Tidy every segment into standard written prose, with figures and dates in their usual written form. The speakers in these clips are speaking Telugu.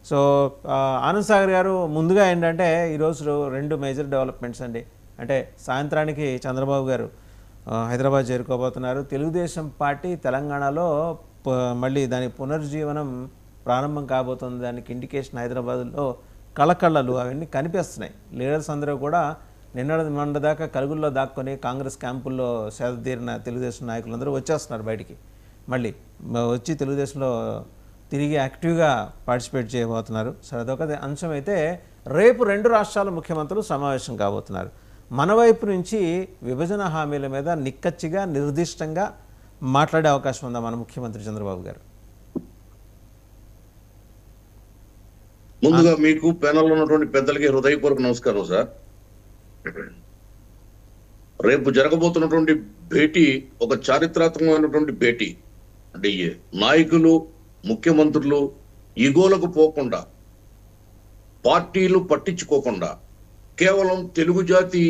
సో ఆనంద్ సాగర్ గారు, ముందుగా ఏంటంటే ఈరోజు రెండు మేజర్ డెవలప్మెంట్స్ అండి. అంటే సాయంత్రానికి చంద్రబాబు గారు హైదరాబాద్ చేరుకోబోతున్నారు. తెలుగుదేశం పార్టీ తెలంగాణలో మళ్ళీ దాని పునర్జీవనం ప్రారంభం కాబోతుంది. దానికి ఇండికేషన్ హైదరాబాద్లో కళకళలు అవన్నీ కనిపిస్తున్నాయి. లీడర్స్ అందరూ కూడా నిన్న దాకా కలుగుల్లో దాక్కొని కాంగ్రెస్ క్యాంపుల్లో సేదతీరిన తెలుగుదేశం నాయకులందరూ వచ్చేస్తున్నారు బయటికి. మళ్ళీ వచ్చి తెలుగుదేశంలో తిరిగి యాక్టివ్గా పార్టిసిపేట్ చేయబోతున్నారు. సో అదొక అంశం అయితే, రేపు రెండు రాష్ట్రాల ముఖ్యమంత్రులు సమావేశం కాబోతున్నారు. మన వైపు నుంచి విభజన హామీల మీద నిక్కచ్చిగా నిర్దిష్టంగా మాట్లాడే అవకాశం ఉందా మన ముఖ్యమంత్రి చంద్రబాబు గారు? ముందుగా మీకు ప్యానెల్లో ఉన్నటువంటి పెద్దలకి హృదయపూర్వక నమస్కారం సార్. రేపు జరగబోతున్నటువంటి భేటీ ఒక చారిత్రాత్మకమైనటువంటి భేటీ. అంటే నాయకులు, ముఖ్యమంత్రులు ఈగోలకు పోకుండా, పార్టీలు పట్టించుకోకుండా, కేవలం తెలుగు జాతి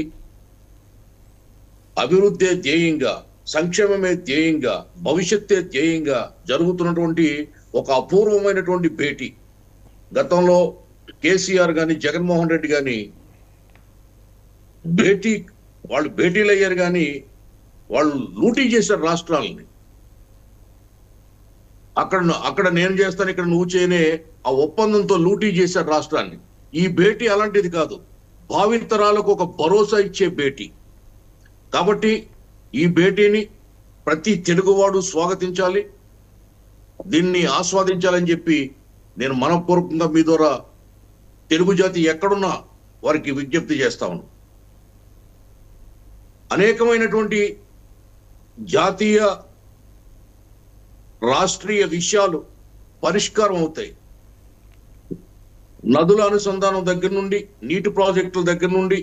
అభివృద్ధే ధ్యేయంగా, సంక్షేమమే ధ్యేయంగా, భవిష్యత్తే ధ్యేయంగా జరుగుతున్నటువంటి ఒక అపూర్వమైనటువంటి భేటీ. గతంలో కేసీఆర్ గాని, జగన్మోహన్ రెడ్డి గాని వాళ్ళు భేటీలు అయ్యారు కానీ వాళ్ళు లూటీ చేశారు రాష్ట్రాలని. అక్కడ నేను చేస్తాను, ఇక్కడ నువ్వు చేయనే ఆ ఒప్పందంతో లూటీ చేశారు రాష్ట్రాన్ని. ఈ భేటీ అలాంటిది కాదు, భావితరాలకు ఒక భరోసా ఇచ్చే భేటీ. కాబట్టి ఈ భేటీని ప్రతి తెలుగువాడు స్వాగతించాలి, దీన్ని ఆస్వాదించాలని చెప్పి నేను మనపూర్వకంగా మీ ద్వారా తెలుగు జాతి ఎక్కడున్నా వారికి విజ్ఞప్తి చేస్తాను. అనేకమైనటువంటి జాతీయ రాష్ట్రీయ విషయాలు పరిష్కారం అవుతాయి. నదుల అనుసంధానం దగ్గర నుండి, నీటి ప్రాజెక్టుల దగ్గర నుండి,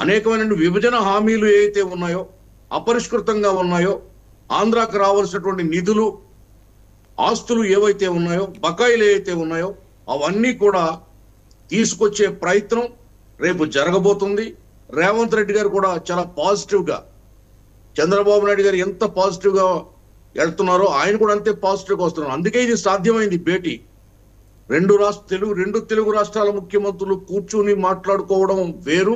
అనేకమైన విభజన హామీలు ఏవైతే ఉన్నాయో, అపరిష్కృతంగా ఉన్నాయో, ఆంధ్రాకు రావాల్సినటువంటి నిధులు, ఆస్తులు ఏవైతే ఉన్నాయో, బకాయిలు ఏవైతే ఉన్నాయో అవన్నీ కూడా తీసుకొచ్చే ప్రయత్నం రేపు జరగబోతుంది. రేవంత్ రెడ్డి గారు కూడా చాలా పాజిటివ్గా, చంద్రబాబు నాయుడు గారు ఎంత పాజిటివ్గా వెళ్తున్నారో ఆయన కూడా అంతే పాజిటివ్గా వస్తున్నారు. అందుకే ఇది సాధ్యమైంది భేటీ. రెండు తెలుగు రాష్ట్రాల ముఖ్యమంత్రులు కూర్చుని మాట్లాడుకోవడం వేరు,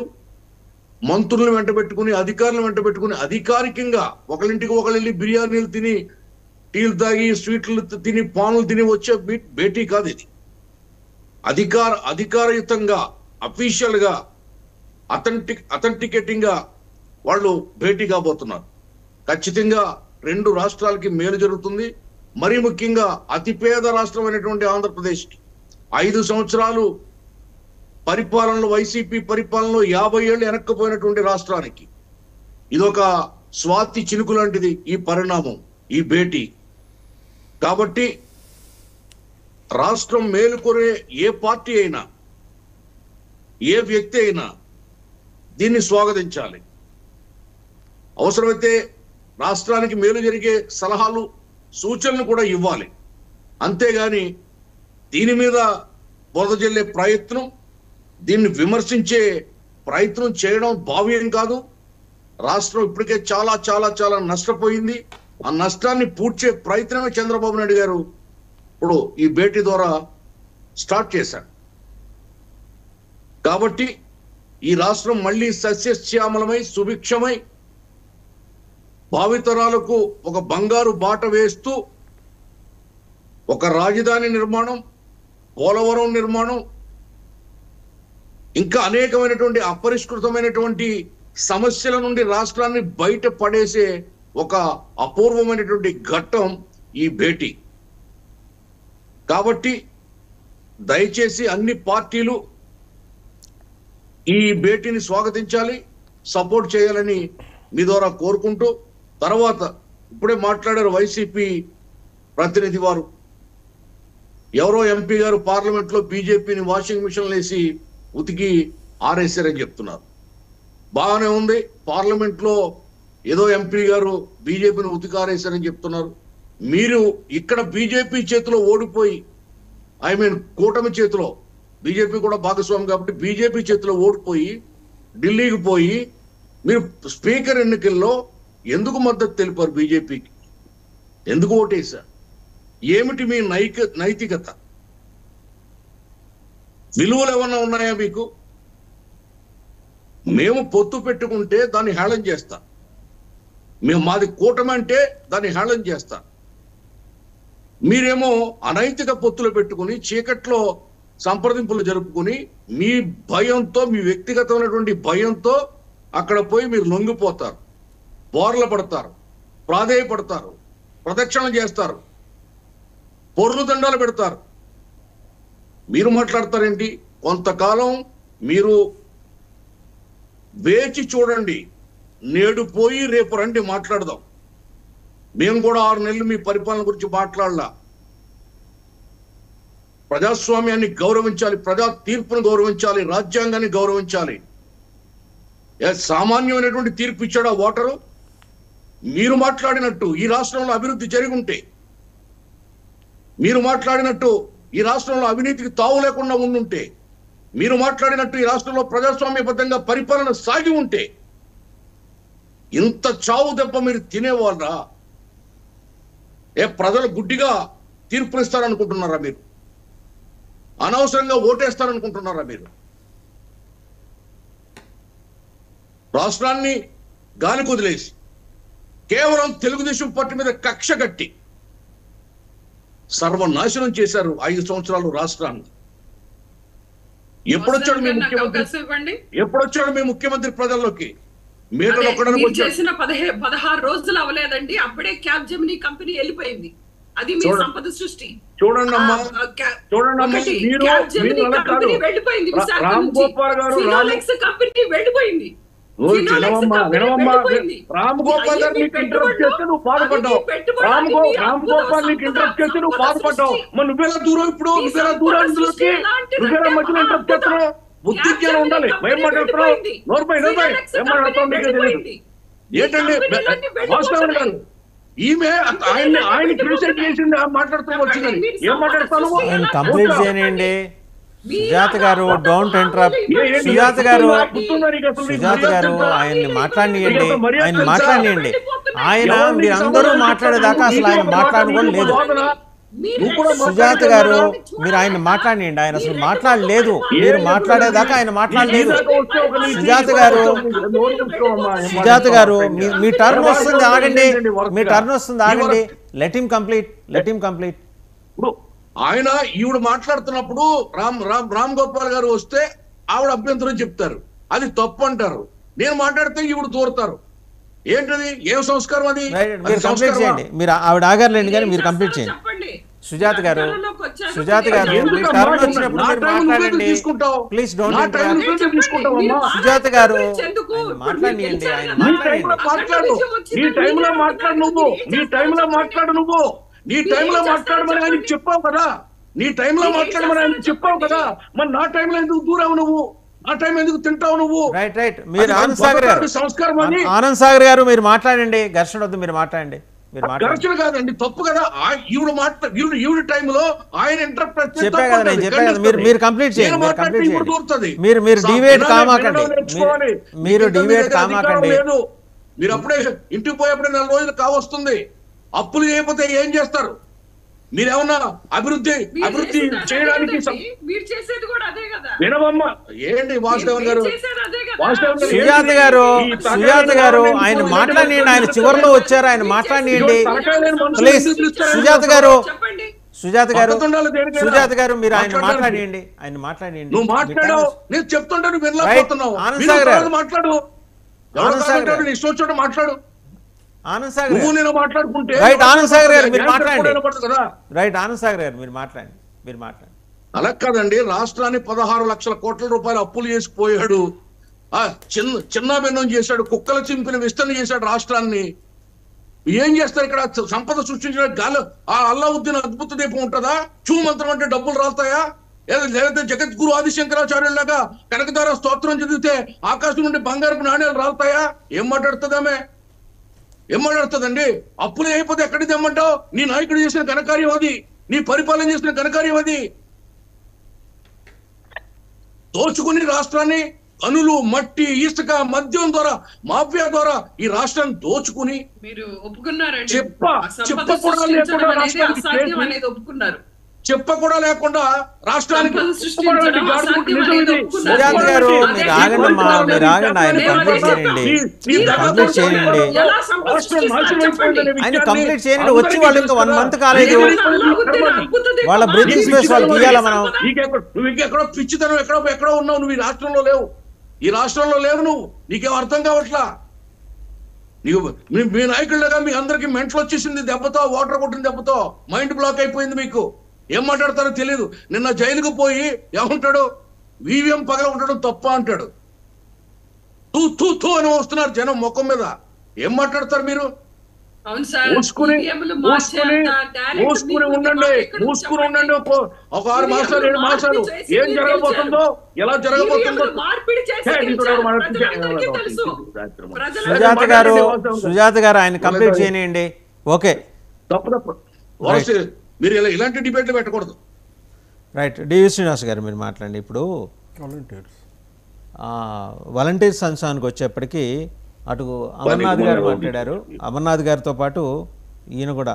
మంత్రులను వెంట పెట్టుకుని, అధికారులను వెంట పెట్టుకుని అధికారికంగా ఒకరింటికి ఒకళ్ళు వెళ్ళి బిర్యానీలు తిని, టీలు తాగి, స్వీట్లు తిని, పానులు తిని వచ్చే భేటీ కాదు ఇది. అధికారయుతంగా, అఫీషియల్ గా, అథెంటికేటింగ్ గా వాళ్ళు భేటీ కాబోతున్నారు. ఖచ్చితంగా రెండు రాష్ట్రాలకి మేలు జరుగుతుంది. మరీ ముఖ్యంగా అతిపేద రాష్ట్రమైనటువంటి ఆంధ్రప్రదేశ్కి 5 సంవత్సరాలు పరిపాలనలో, వైసీపీ పరిపాలనలో 50 ఏళ్ళు వెనక్కిపోయినటువంటి రాష్ట్రానికి ఇదొక స్వాతి చినుకు లాంటిది ఈ పరిణామం, ఈ భేటీ. కాబట్టి రాష్ట్రం మేలుకొనే ఏ పార్టీ అయినా, ఏ వ్యక్తి అయినా దీన్ని స్వాగతించాలి. అవసరమైతే రాష్ట్రానికి మేలు జరిగే సలహాలు, సూచనలు కూడా ఇవ్వాలి. అంతేగాని దీని మీద బురద జల్లే ప్రయత్నం, దీన్ని విమర్శించే ప్రయత్నం చేయడం భావ్యం కాదు. రాష్ట్రం ఇప్పటికే చాలా చాలా చాలా నష్టపోయింది. ఆ నష్టాన్ని పూడ్చే ప్రయత్నమే చంద్రబాబు నాయుడు గారు ఇప్పుడు ఈ భేటీ ద్వారా స్టార్ట్ చేశారు. కాబట్టి ఈ రాష్ట్రం మళ్ళీ సస్యశ్యామలమై, సుభిక్షమై, భావితరాలకు ఒక బంగారు బాట వేస్తూ ఒక రాజధాని నిర్మాణం, పోలవరం నిర్మాణం, ఇంకా అనేకమైనటువంటి అపరిష్కృతమైనటువంటి సమస్యల నుండి రాష్ట్రాన్ని బయట పడేసే ఒక అపూర్వమైనటువంటి ఘట్టం ఈ భేటీ. కాబట్టి దయచేసి అన్ని పార్టీలు ఈ భేటీని స్వాగతించాలి, సపోర్ట్ చేయాలని మీ ద్వారా కోరుకుంటూ, తర్వాత ఇప్పుడే మాట్లాడారు వైసీపీ ప్రతినిధి వారు, ఎవరో ఎంపీ గారు పార్లమెంట్ లో బీజేపీని వాషింగ్ మిషన్లు వేసి ఉతికి ఆరేశారని చెప్తున్నారు. బాగానే ఉంది, పార్లమెంట్ లో ఏదో ఎంపీ గారు బీజేపీని ఉతికి ఆరేశారని చెప్తున్నారు. మీరు ఇక్కడ బీజేపీ చేతిలో ఓడిపోయి, కూటమి చేతిలో, బీజేపీ కూడా భాగస్వామి కాబట్టి బీజేపీ చేతిలో ఓడిపోయి ఢిల్లీకి పోయి మీరు స్పీకర్ ఎన్నికల్లో ఎందుకు మద్దతు తెలిపారు? బీజేపీకి ఎందుకు ఓటేశారు? ఏమిటి మీ నైతికత? విలువలు ఏమన్నా ఉన్నాయా మీకు? మేము పొత్తు పెట్టుకుంటే దాన్ని హేళన చేస్తా, మేము మాది కూటమి అంటే దాన్ని హేళన చేస్తా. మీరేమో అనైతిక పొత్తులు పెట్టుకుని చీకట్లో సంప్రదింపులు జరుపుకుని మీ భయంతో, మీ వ్యక్తిగతమైనటువంటి భయంతో అక్కడ పోయి మీరు లొంగిపోతారు, బోర్ల పడతారు, ప్రాధేయపడతారు, ప్రదక్షిణ చేస్తారు, పొర్లు దండాలు పెడతారు. మీరు మాట్లాడతారేంటి? కొంతకాలం మీరు వేచి చూడండి, నేడు పోయి రేపు రండి మాట్లాడదాం. మేము కూడా 6 నెలలు మీ పరిపాలన గురించి మాట్లాడలా. ప్రజాస్వామ్యాన్ని గౌరవించాలి, ప్రజా తీర్పును గౌరవించాలి, రాజ్యాంగాన్ని గౌరవించాలి. సామాన్యమైనటువంటి తీర్పు ఇచ్చాడు ఆ ఓటరు. మీరు మాట్లాడినట్టు ఈ రాష్ట్రంలో అభివృద్ధి జరిగి ఉంటే, మీరు మాట్లాడినట్టు ఈ రాష్ట్రంలో అవినీతికి తావు లేకుండా ఉండుంటే, మీరు మాట్లాడినట్టు ఈ రాష్ట్రంలో ప్రజాస్వామ్యబద్ధంగా పరిపాలన సాగి ఉంటే ఇంత చావు దెబ్బ మీరు తినేవాళ్ళరా? ప్రజలు గుడ్డిగా తీర్పునిస్తారనుకుంటున్నారా మీరు? అనవసరంగా ఓటేస్తారనుకుంటున్నారా మీరు? రాష్ట్రాన్ని గాలి కుదిలేసి కేవలం తెలుగుదేశం పార్టీ మీద కక్ష కట్టి సర్వనాశనం చేశారు 5 సంవత్సరాలు రాష్ట్రాన్ని. ఎప్పుడొచ్చాడు మీ ముఖ్యమంత్రి ప్రజల్లోకి? చేసిన 16 రోజులు అవ్వలేదండి, అప్పుడే క్యాబ్ జెమినీ కంపెనీ వెళ్ళిపోయింది. అది మీ సంపద సృష్టి. చూడండి అమ్మా, వెళ్ళిపోయింది. రామ్ గోపాల్ గారు కంపెనీ వెళ్ళిపోయింది. రామ్ గోపాల్ గారు నీకు ఇంటరప్ట్ చేస్తే నువ్వు బాధపడ్డావు. రామ్ గోపాల్ నీకు ఇంటరప్ట్ చేస్తే నువ్వు బాధపడ్డావు. మరి నువ్వేలా దూరం, ఇప్పుడు నువ్వేలా దూరం, నువ్వేలా మధ్యలో ఇంటరప్ట్ చేస్తున్నావు? బుద్ధి జ్ఞానం ఉండాలి. ఏం మాట్లాడుతున్నావు? ఏం మాట్లాడుతావు? నీకే తెలియదు. ఏంటండి వాస్తవం గారు, ఈమె ఆయన క్రిటిసైజ్ చేసింది మాట్లాడుతూ వచ్చిందని. ఏం మాట్లాడతాను? కంప్లీట్ చేయనండి సుజాత గారు, డోంట్ ఇంటరప్ట్. సుజాత గారు ఆయన్ని మాట్లాడియండి, ఆయన మాట్లాడియండి. ఆయన మీరందరూ మాట్లాడేదాకా అసలు ఆయన మాట్లాడుకోవడం లేదు. సుజాత గారు మీరు ఆయన మాట్లాడియండి, ఆయన అసలు మాట్లాడలేదు. మీరు మాట్లాడేదాకా ఆయన మాట్లాడలేదు. సుజాత గారు మీ టర్న్ వస్తుంది, ఆగండి. మీ టర్న్ వస్తుంది, ఆగండి. Let him complete. ఆయన ఈవిడ మాట్లాడుతున్నప్పుడు రామ్ గోపాల్ గారు వస్తే ఆవిడ అభ్యంతరం చెప్తారు, అది తప్పు అంటారు. నేను మాట్లాడితే ఈవిడ దూరతారు. ఏంటది? ఏం సంస్కారం అది? మీరు కంప్లీట్ చేయండి. మీరు ఆవిడ ఆగారులేండి, కానీ మీరు కంప్లీట్ చేయండి. సుజాత గారు మీ టర్న్ వచ్చినప్పుడు మీరు మాట్లాడండి. Please don't interrupt. సుజాత గారు మాట్లాడండి, ఆయన మాట్లాడండి. నీ టైంలో మాట్లాడమని ఆయనకి చెప్పావు కదా. మరి నా టైంలో ఎందుకు దూరావు నువ్వు? నా టైం ఎందుకు తింటావు నువ్వు? రైట్. మీరు ఆనంద్ సాగర్ గారు మీరు మాట్లాడండి. ఘర్షణ వద్దు, మీరు మాట్లాడండి. ఘర్షణ కాదండి, తప్పు కదా. ఈవిడ టైంలో ఆయన ఇంటర్ప్రెట్ చెప్పా కదా, నేను చెప్పా కదా. మీరు కంప్లీట్ చేయండి. మీరు డివేట్ కామాకండి. మీరు అప్పుడే ఇంటికి పోయేప్పుడే 4 రోజులు కావస్తుంది. అప్పులు చేయకపోతే ఏం చేస్తారు? మీరేమన్నా అభివృద్ధి చేయడానికి వినవమ్మా? ఏంటి వాసుదేవన్ గారు? సుజాత గారు ఆయన మాట్లాడియండి. ఆయన చివరిలో వచ్చారు, ఆయన మాట్లాడియండి ప్లీజ్. సుజాత గారు మీరు ఆయన మాట్లాడియండి. నువ్వు మాట్లాడావు, నేను చెప్తుంటే నువ్వు వినలేకపోతున్నావు. మాట్లాడు, మాట్లాడు. ఆనంద్ సాగర్ గారు మీరు మాట్లాడండి. అలా కాదండి, రాష్ట్రాన్ని 16 లక్షల కోట్ల రూపాయలు అప్పులు చేసిపోయాడు. చిన్న భిన్నం చేశాడు, కుక్కల చింపిన విస్తరణ చేశాడు రాష్ట్రాన్ని. ఏం చేస్తారు ఇక్కడ? సంపద సృష్టించిన గాలి ఆ అల్లావుద్దీన్ అద్భుత దీపం ఉంటుందా? మంత్రం అంటే డబ్బులు రాస్తాయా? లేకపోతే జగద్గురు ఆదిశంకరాచార్యులాగా కనకదార స్తోత్రం చదివితే ఆకాశం నుండి బంగారపు నాణ్యాలు రాలుతాయా? ఏం మాట్లాడుతుందండి? అప్పులు అయిపోతే ఎక్కడికి తెమ్మంటావు? నీ నాయకుడు చేసిన ఘనకార్యం అది, నీ పరిపాలన చేసిన ఘనకార్యం అది. దోచుకుని రాష్ట్రాన్ని అణులు, మట్టి, ఇసుక, మద్యం ద్వారా, మాఫియా ద్వారా ఈ రాష్ట్రాన్ని దోచుకుని చెప్ప కూడా లేకుండా రాష్ట్రానికి సంపద సృష్టించడం అసాధ్యం అనేది ఒప్పుకున్నారు. సుజాత గారు మీరు ఆగండి అమ్మా, మీరు ఆగండి, ఆయన నేను కంప్లీట్ అదే చేయండి, మీరు కంప్లీట్ చేయండి, ఎలా సంపద సృష్టిస్తారు చెప్పండి. ఆయన కంప్లీట్ చేయండి. వచ్చి వాళ్ళు ఇంకా 1 month కాలేదు, వాళ్ళ బ్రీతింగ్ స్పేస్ వాళ్ళకి ఇవ్వాలా మనం? నువ్వు ఇంకెక్కడో పిచ్చితనం ఎక్కడో ఉన్నావు, నువ్వు ఈ రాష్ట్రంలో లేవు, ఈ రాష్ట్రంలో లేవు నువ్వు, నీకేం అర్థం కావట్లా. నీకు మీ నాయకులుగా మీ అందరికి మెంటలు వచ్చేసింది దెబ్బతో, వాటర్ కొట్టిన దెబ్బతో మైండ్ బ్లాక్ అయిపోయింది. మీకు ఏం మాట్లాడతారో తెలియదు. నిన్న జైలుకు పోయి ఏమంటాడు, ఈవీఎం పగల ఉండడం తప్ప అంటాడు. తూ తూ తూ అని వస్తున్నారు జనం ముఖం మీద. ఏం మాట్లాడతారు మీరు? మూసుకుని ఉండండి. ఒక 6 మాసాలు 7 మాసాలు ఏం జరగబోతుందో, ఎలా జరగబోతుందో. సుజాత గారు ఆయన కంప్లీట్ చేయనియండి. ఓకే, తప్పు మీరు ఇలాంటి డిబేట్లు పెట్టకూడదు. రైట్. డివి శ్రీనివాస్ గారు మీరు మాట్లాడండి. ఇప్పుడు వాలంటీర్స్ అంశానికి వచ్చేప్పటికీ అటు అమర్నాథ్ గారు మాట్లాడారు. అమర్నాథ్ గారితో పాటు ఈయన కూడా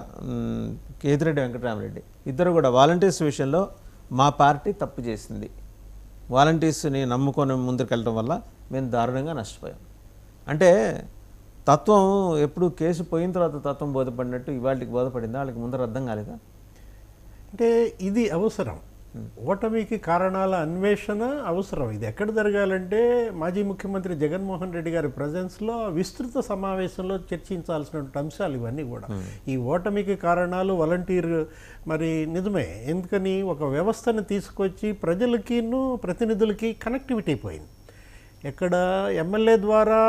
కేతిరెడ్డి వెంకటరామరెడ్డి ఇద్దరు కూడా వాలంటీర్స్ విషయంలో మా పార్టీ తప్పు చేసింది, వాలంటీర్స్ని నమ్ముకొని ముందుకెళ్ళడం వల్ల మేము దారుణంగా నష్టపోయాం అంటే, తత్వం ఎప్పుడు కేసు పోయిన తర్వాత తత్వం బోధపడినట్టు ఇవాళకి బోధపడిందా? వాళ్ళకి ముందర అర్థం కాలేదా? అంటే ఇది అవసరం, ఓటమికి కారణాల అన్వేషణ అవసరం. ఇది ఎక్కడ జరగాలంటే మాజీ ముఖ్యమంత్రి జగన్మోహన్ రెడ్డి గారి ప్రజెన్స్లో విస్తృత సమావేశంలో చర్చించాల్సినటువంటి అంశాలు ఇవన్నీ కూడా. ఈ ఓటమికి కారణాలు వాలంటీర్ మరి నిజమే, ఎందుకని ఒక వ్యవస్థను తీసుకొచ్చి ప్రజలకిను ప్రతినిధులకి కనెక్టివిటీ అయిపోయింది. ఎక్కడ ఎమ్మెల్యే ద్వారా